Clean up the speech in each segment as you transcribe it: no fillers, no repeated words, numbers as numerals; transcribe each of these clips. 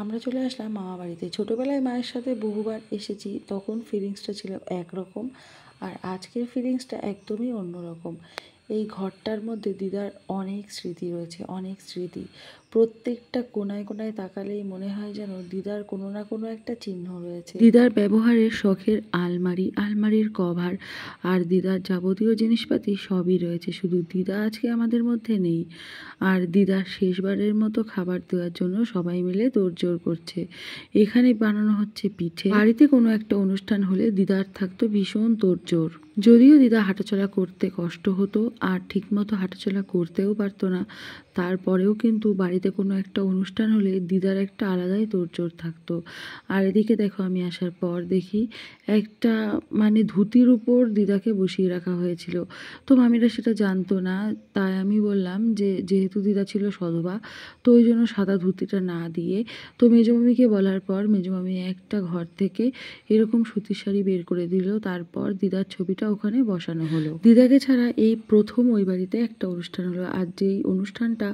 আমরা চলে আসলাম মামা বাড়িতে। ছোটোবেলায় মায়ের সাথে বহুবার এসেছি, তখন ফিলিংসটা ছিল একরকম, আর আজকের ফিলিংসটা একদমই অন্যরকম। এই ঘরটার মধ্যে দিদার অনেক স্মৃতি রয়েছে, অনেক স্মৃতি। প্রত্যেকটা কোনায় কোনায় তাকালেই মনে হয় যেন দিদার কোনো না কোনো একটা চিহ্ন রয়েছে। দিদার ব্যবহারের শখের আলমারি, আলমারির কভার আর দিদার যাবতীয় জিনিসপাতি সবই রয়েছে, শুধু দিদা আজকে আমাদের মধ্যে নেই। আর দিদার শেষবারের মতো খাবার দেওয়ার জন্য সবাই মিলে তোড়জোড় করছে। এখানে বানানো হচ্ছে পিঠে। বাড়িতে কোনো একটা অনুষ্ঠান হলে দিদার থাকতো ভীষণ তোড়জোড়। যদিও দিদা হাঁটাচলা করতে কষ্ট হতো আর ঠিকমতো হাঁটাচলা করতেও পারতো না, তারপরেও কিন্তু বাড়িতে কোনো একটা অনুষ্ঠান হলে দিদার একটা আলাদাই তোড়জোড় থাকতো। আর এদিকে দেখো, আমি আসার পর দেখি একটা ধুতির উপর দিদাকে বসিয়ে রাখা হয়েছিল। তো মামিরা সেটা জানতো না, তাই আমি বললাম যে যেহেতু দিদা ছিল সধবা, তো ওই জন্য সাদা ধুতিটা না দিয়ে, তো মেজমামিকে বলার পর মেজমামি একটা ঘর থেকে এরকম সুতির শাড়ি বের করে দিল। তারপর দিদার ছবিটা ওখানে বসানো হলো। দিদাকে ছাড়া এই প্রথম ওই বাড়িতে একটা অনুষ্ঠান হলো, আর যেই অনুষ্ঠানটা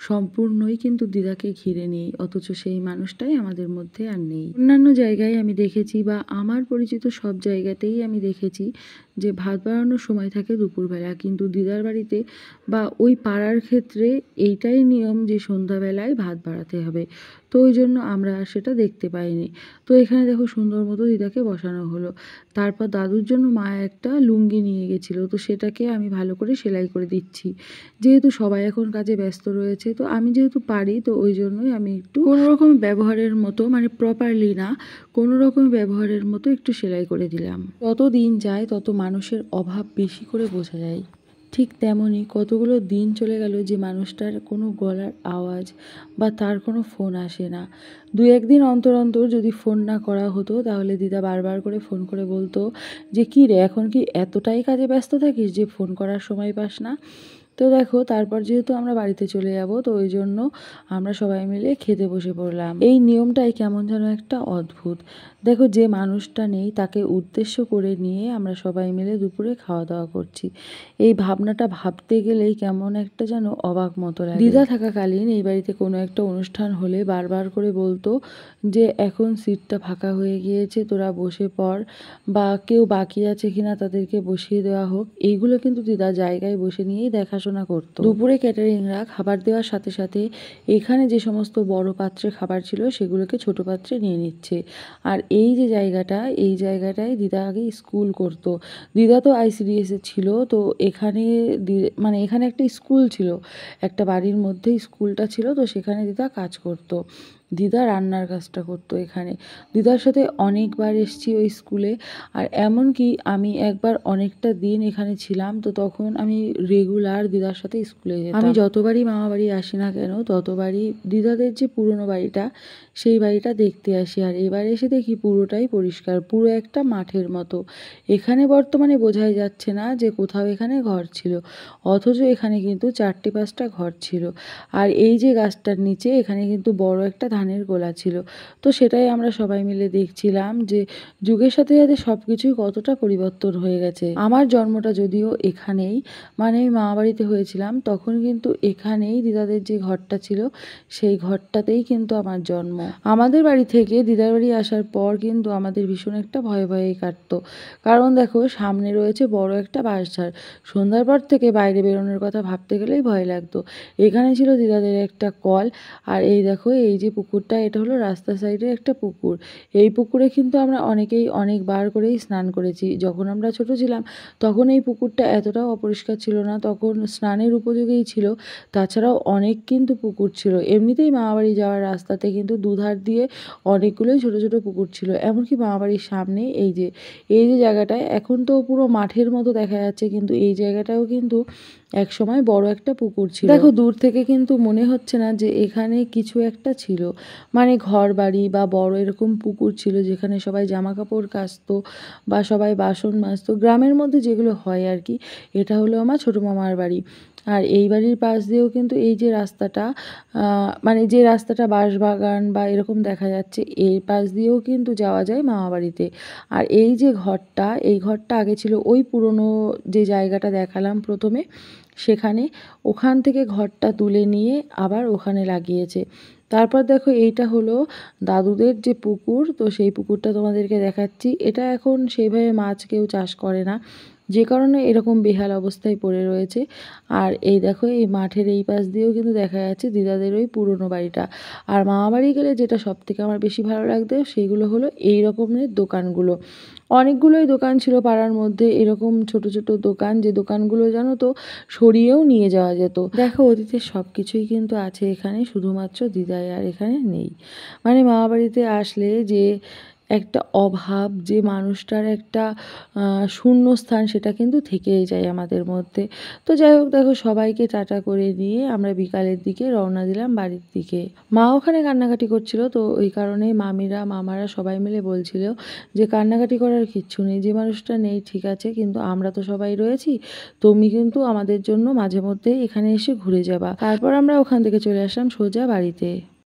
সম্পূর্ণই কিন্তু দিদাকে ঘিরে নেই, অথচ সেই মানুষটাই আমাদের মধ্যে আর নেই। অন্যান্য জায়গায় আমি দেখেছি, বা আমার পরিচিত সব জায়গাতেই আমি দেখেছি যে ভাত বাড়ানোর সময় থাকে দুপুরবেলা, কিন্তু দিদার বাড়িতে বা ওই পাড়ার ক্ষেত্রে এইটাই নিয়ম যে সন্ধ্যাবেলায় ভাত বাড়াতে হবে। তো ওই জন্য আমরা আর সেটা দেখতে পাইনি। তো এখানে দেখো সুন্দর মতো দিদাকে বসানো হলো। তারপর দাদুর জন্য মা একটা লুঙ্গি নিয়ে গেছিলো, তো সেটাকে আমি ভালো করে সেলাই করে দিচ্ছি। যেহেতু সবাই এখন কাজে ব্যস্ত রয়েছে, তো আমি যেহেতু পারি, তো ওই জন্যই আমি একটু কোনো রকম ব্যবহারের মতো, প্রপারলি না, কোনো রকম ব্যবহারের মতো একটু সেলাই করে দিলাম। যত দিন যায় তত মানুষের অভাব বেশি করে বোঝা যায়। ঠিক তেমনই কতগুলো দিন চলে গেল যে মানুষটার কোনো গলার আওয়াজ বা তার কোনো ফোন আসে না। দু একদিন অন্তর অন্তর যদি ফোন না করা হতো, তাহলে দিদা বারবার করে ফোন করে বলতো যে কী রে, এখন কি এতটাই কাজে ব্যস্ত থাকিস যে ফোন করার সময় পাস না। তো দেখো, তারপর যেহেতু আমরা বাড়িতে চলে যাব, তো ওই জন্য আমরা সবাই মিলে খেতে বসে পড়লাম। এই নিয়মটাই কেমন যেন একটা অদ্ভুত। দেখো, যে মানুষটা নেই তাকে উদ্দেশ্য করে নিয়ে আমরা সবাই মিলে দুপুরে খাওয়া দাওয়া করছি। এই ভাবনাটা ভাবতে গেলেই কেমন একটা যেন অবাক মতো লাগে। দিদা থাকাকালীন এই বাড়িতে কোনো একটা অনুষ্ঠান হলে বারবার করে বলতো যে এখন সিটটা ফাঁকা হয়ে গিয়েছে, তোরা বসে পড়, বা কেউ বাকি আছে কিনা তাদেরকে বসিয়ে দেওয়া হোক। এইগুলো কিন্তু দিদা জায়গায় বসে নিয়েই দেখাশোনা করতো। দুপুরে ক্যাটারিংরা খাবার দেওয়ার সাথে সাথে এখানে যে সমস্ত বড় পাত্রে খাবার ছিল সেগুলোকে ছোট পাত্রে নিয়ে নিচ্ছে। আর এই যে জায়গাটা, এই জায়গাটায় দিদা আগে স্কুল করতো। দিদা তো আইসিডিএসে ছিল, তো এখানে এখানে একটা স্কুল ছিল, একটা বাড়ির মধ্যে স্কুলটা ছিল, তো সেখানে দিদা কাজ করতো। দিদা রান্নার কাজটা করতো এখানে। দিদার সাথে অনেকবার এসেছি ওই স্কুলে। আর এমনকি আমি একবার অনেকটা দিন এখানে ছিলাম, তো তখন আমি রেগুলার দিদার সাথে স্কুলে যেতাম। আমি যতবারই মামা বাড়ি আসি না কেন, ততবারই দিদাদের যে পুরনো বাড়িটা, সেই বাড়িটা দেখতে আসি। আর এবার এসে দেখি পুরোটাই পরিষ্কার, পুরো একটা মাঠের মতো। এখানে বর্তমানে বোঝাই যাচ্ছে না যে কোথাও এখানে ঘর ছিল, অথচ এখানে কিন্তু 4-5টা ঘর ছিল। আর এই যে গাছটার নিচে, এখানে কিন্তু বড় একটা ধানের গোলা ছিল। তো সেটাই আমরা সবাই মিলে দেখছিলাম যে যুগের সাথে সাথে সব কিছুই কতটা পরিবর্তন হয়ে গেছে। আমার জন্মটা যদিও এখানেই, আমি মামাবাড়িতে হয়েছিলাম, তখন কিন্তু এখানেই দিদাদের যে ঘরটা ছিল, সেই ঘরটাতেই কিন্তু আমার জন্ম। আমাদের বাড়ি থেকে দিদার বাড়ি আসার পর কিন্তু আমাদের ভীষণ একটা ভয়ে ভয়েই কাটতো। কারণ দেখো, সামনে রয়েছে বড় একটা বাঁশঝাড়। সন্ধ্যার পর থেকে বাইরে বেরোনোর কথা ভাবতে গেলেই ভয় লাগতো। এখানে ছিল দিদাদের একটা কল। আর এই দেখো, এই যে পুকুরটা, এটা হলো রাস্তার সাইডে একটা পুকুর। এই পুকুরে কিন্তু আমরা অনেকেই অনেকবার করেই স্নান করেছি। যখন আমরা ছোট ছিলাম, তখন এই পুকুরটা এতটাও অপরিষ্কার ছিল না, তখন স্নানের উপযোগীই ছিল। তাছাড়াও অনেক কিন্তু পুকুর ছিল। এমনিতেই মামাবাড়ি যাওয়ার রাস্তাতে কিন্তু দুধার দিয়ে অনেকগুলোই ছোট ছোট পুকুর ছিল। এমনকি মামাবাড়ির সামনে এই যে জায়গাটায়, এখন তো পুরো মাঠের মতো দেখা যাচ্ছে, কিন্তু এই জায়গাটাও কিন্তু একসময় বড় একটা পুকুর ছিল। দেখো, দূর থেকে কিন্তু মনে হচ্ছে না যে এখানে কিছু একটা ছিল, ঘর বাড়ি বা বড় এরকম পুকুর ছিল যেখানে সবাই জামা কাপড় কাচতো বা সবাই বাসন মাজতো, গ্রামের মধ্যে যেগুলো হয় আর কি। এটা হলো আমার ছোটো মামার বাড়ি। আর এই বাড়ির পাশ দিয়েও কিন্তু এই যে রাস্তাটা, যে রাস্তাটা বাঁশবাগান বা এরকম দেখা যাচ্ছে, এই পাশ দিয়েও কিন্তু যাওয়া যায় মামা বাড়িতে। আর এই যে ঘরটা, এই ঘরটা আগে ছিল ওই পুরনো যে জায়গাটা দেখালাম প্রথমে, সেখানে। ওখান থেকে ঘরটা তুলে নিয়ে আবার ওখানে লাগিয়েছে। তারপর দেখো এইটা হলো দাদুদের যে পুকুর, তো সেই পুকুরটা তোমাদেরকে দেখাচ্ছি। এটা এখন সেইভাবে মাছ কেউ চাষ করে না, যে কারণে এরকম বেহাল অবস্থায় পড়ে রয়েছে। আর এই দেখো এই মাঠের এই পাশ দিয়েও কিন্তু দেখা যাচ্ছে দিদাদের ওই পুরনো বাড়িটা। আর মামা বাড়ি গেলে যেটা সবথেকে আমার বেশি ভালো লাগতো সেইগুলো হলো এই রকমের দোকানগুলো। অনেকগুলোই দোকান ছিল পাড়ার মধ্যে, এরকম ছোট ছোট দোকান, যে দোকানগুলো জানো তো সরিয়েও নিয়ে যাওয়া যেত। দেখো অতীতের সব কিছুই কিন্তু আছে এখানে, শুধুমাত্র দিদাই আর এখানে নেই। মানে মামা বাড়িতে আসলে যে একটা অভাব, যে মানুষটার একটা শূন্যস্থান, সেটা কিন্তু থেকেই যায় আমাদের মধ্যে। তো যাই হোক, দেখো সবাইকে টাটা করে নিয়ে আমরা বিকালের দিকে রওনা দিলাম বাড়ির দিকে। মা ওখানে কান্নাকাটি করছিল, তো ওই কারণেই মামিরা মামারা সবাই মিলে বলছিল যে কান্নাকাটি করার কিচ্ছু নেই, যে মানুষটা নেই ঠিক আছে, কিন্তু আমরা তো সবাই রয়েছি, তুমি কিন্তু আমাদের জন্য মাঝে মধ্যেই এখানে এসে ঘুরে যাবা। তারপর আমরা ওখান থেকে চলে আসলাম সোজা বাড়িতে।